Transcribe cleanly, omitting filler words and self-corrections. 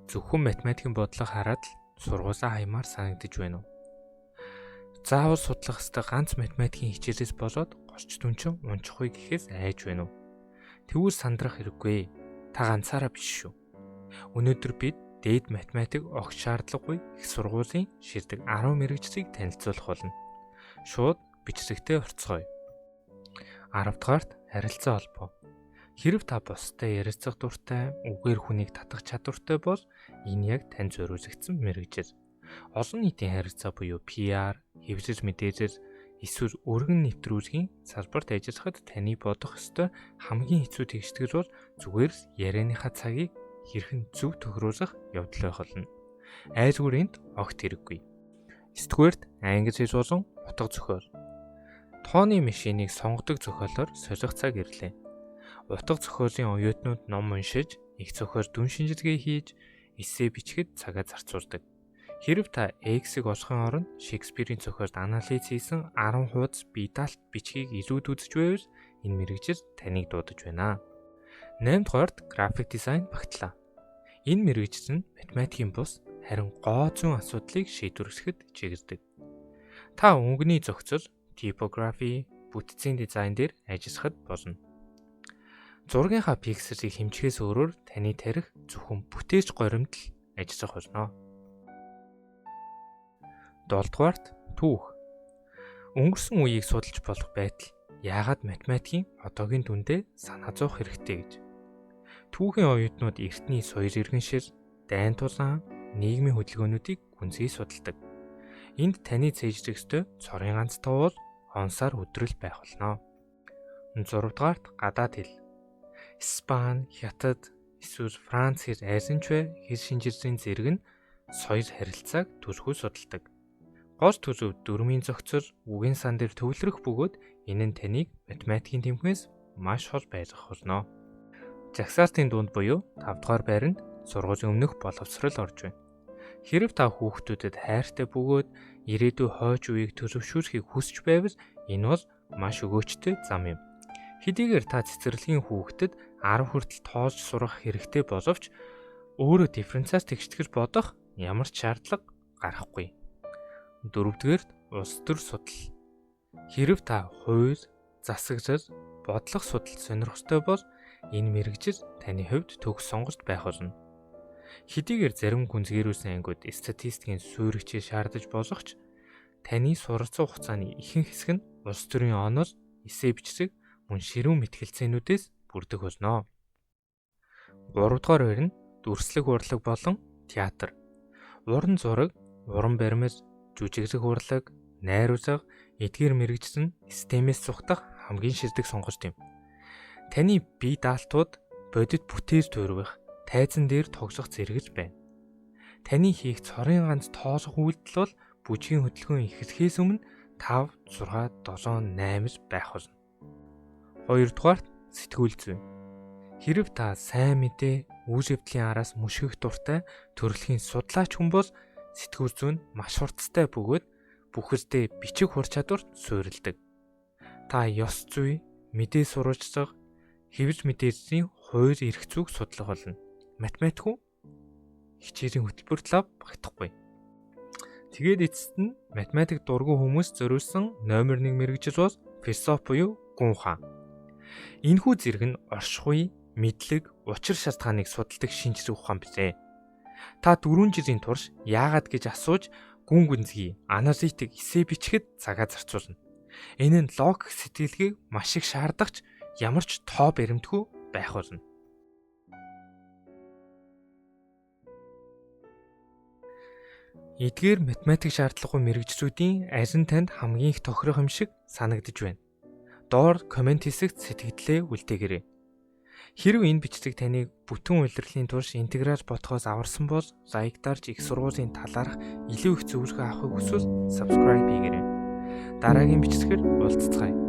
зөвхөн математикийн бодлого хараад л сургуулаа хаймаар санагдаж байна уу? Заавал судлах ёстой ганц математикийн хичээлээс болоод 30 түнчин унчихгүй гэхээс айж байна уу? Тэгвэл сандрах хэрэггүй. Та ганцаараа биш шүү. Өнөөдөр бид дээд математик огт шаардлагагүй их сургуулийн ширдэг 10 мэрэгжлийг танилцуулах болно. Шууд бичлэгтээ орцгоё. 10 дугаарт харилцаа холбоо. Хэрэв та бусдад ярилцах дуртай, үгээр хүнийг татах чадвартай бол энэ яг тань зориулагдсан мэрэгжил. Олон нийтийн харилцаа буюу PR, хэвлэл мэдээлэл, эсвэл өргөн нэвтрүүлгийн салбарт ажиллахад таны бодох ёстой хамгийн хэцүү тэгштгэл бол зүгээр л ярианыхаа цагийг хэрхэн зөв тохируулах явдал байх болно. Айлгуур энд огт хэрэггүй. 9-дүгээрт англи хэл болон утга зохиол. Тооны машиныг сонгодог зохиолоор солих цаг ирлээ. Утга зохиолын оюутнууд ном уншиж, их зохиол дүн шинжилгээ хийж, эссе бичихэд цагаа зарцуулдаг. Хэрэв та X-ийг олохын оронд Шекспирийн зохиолд анализ хийсэн 10 хуудас бие даалт бичгийг илүүд үзэж байвал энэ мэрэгжил таныг дуудаж байна. 8 дугаарт график дизайн багтлаа. Энэ мэрэгжил нь математикийн бус харин гоо зүйн асуудлыг шийдвэрлэхэд чиглэдэг. Та өнгөний зохицол, типографи, бүтцийн дизайн дээр ажиллахад болно. Зургийнхаа пикселийг хэмжихээс өөрөөр таны тарих зөвхөн бүтээж горимд л ажиллах болно. 7 дугаарт түүх. Өнгөрсөн үеийг судалж болох байтал яагаад математикийн одоогийн дүндээ санаа зовох хэрэгтэй гэж. Түүхийн оюутнууд эртний соёл иргэншил, дайн тулаан, нийгмийн хөдөлгөөнүүдийг гүнзгий судалдаг. Энд таны цээжлэх ёстой цорын ганц тов бол онсаар өдрөл байх болно. 6 дугаарт гадаад хэл. Испани, Хятад, эсвэл Франц хэл айсан ч бай хэл шинжилгээний зэрэг нь соёл харилцааг түлхүү судалдаг. Гол төлөв дүрмийн зохицол, үгийн сан дээр төвлөрөх бөгөөд энэ нь таныг математикийн тэмхээс маш хол байлгах болно. Жагсаалтын дунд буюу 5 дугаар байранд сургуулийн өмнөх боловсрол орж байна. Хэрэв та хүүхдүүдэд хайртай бөгөөд ирээдүйн хойч үеийг төлөвшүүлэхийг хүсч байвал энэ бол маш өгөөчтэй зам юм. Хэдийгээр та цэцэрлэгийн хүүхдэд 10 хүртэл тоолж сурах хэрэгтэй боловч өөрөө дифференциал тэгштгэл бодох ямар ч шаардлага гарахгүй. 4-дүгээрт улс төр судал. Хэрэв та хууль, засаглал, бодлого судалд сонирхолтой бол энэ мэрэгжил таны хувьд төгс сонголт байх болно. Хэдийгээр зарим гүнзгийрүүлсэн ангиуд статистикийн суурьчийг шаардаж болох ч таны суралцсан хугацааны ихэнх хэсэг нь улс төрийн онол, эссе бичлэг, мөн ширүүн мэтгэлцээнүүдээс бүрдэх болно. 3 дугаар байр нь дүрслэг урлаг болон театр. Уран зураг, уран баримт, жүжиглэх урлаг, найруулга, эдгээр мэрэгжил нь системээс цугтах хамгийн шилдэг сонголт юм. Таны бие даалтууд бодит бүтээл туурвах, тайзан дээр тоглох зэрэг л байна. Таны хийх цорын ганц тоолох үйлдэл бол бүжгийн хөдөлгөөн эхлэхээс өмнө 5, 6, 7, 8 байх болно. 2 дугаарт сэтгүүл зүйн. Хэрэв та сайн мэдээ, үйл явдлын араас мөшгөх дуртай төрөлхийн судлаач хүн бол сэтгүүл зүйн маш хурцтай бөгөөд бүхэлдээ бичих хур чадварт суурилдаг. Та ёс зүй, мэдээ сурвалжлага, хэвлэл мэдээллийн хууль эрх зүйг судлах болно. Математик үү? Хичээлийн хөтөлбөрт лав багтахгүй. Тэгээд эцэст нь математик дургүй хүмүүс зориулсан номер 1 мэрэгжил бол философи буюу гүн ухаан. Энэхүү зэрэг нь оршихуй, мэдлэг, учир шалтгааныг судалдаг шинжлэх ухаан билээ. Та 4 жилийн турш яагаад гэж асууж гүн гүнзгий, аналитик, эссе бичихэд цагаа зарцуулна. Энэ нь логик сэтгэлгээг маш их шаардагч ямар ч тоо баримтгүй байх болно. Эдгээр математик шаардлагагүй мэрэгжлүүдийн аль нь танд хамгийн их тохирох юм шиг санагдаж байна? Доор комент хэсэгт сэтгэлдээ үлдээгээрэй. Хэрэв энэ бичлэг таныг бүтэн удирдлын турш интеграл бодохоос аварсан бол лайк дарж их сургуулийн талаарх илүү их зөвлөгөө авахыг хүсвэл subscribe хийгээрэй. Дараагийн бичлэгээр уулзцгаая.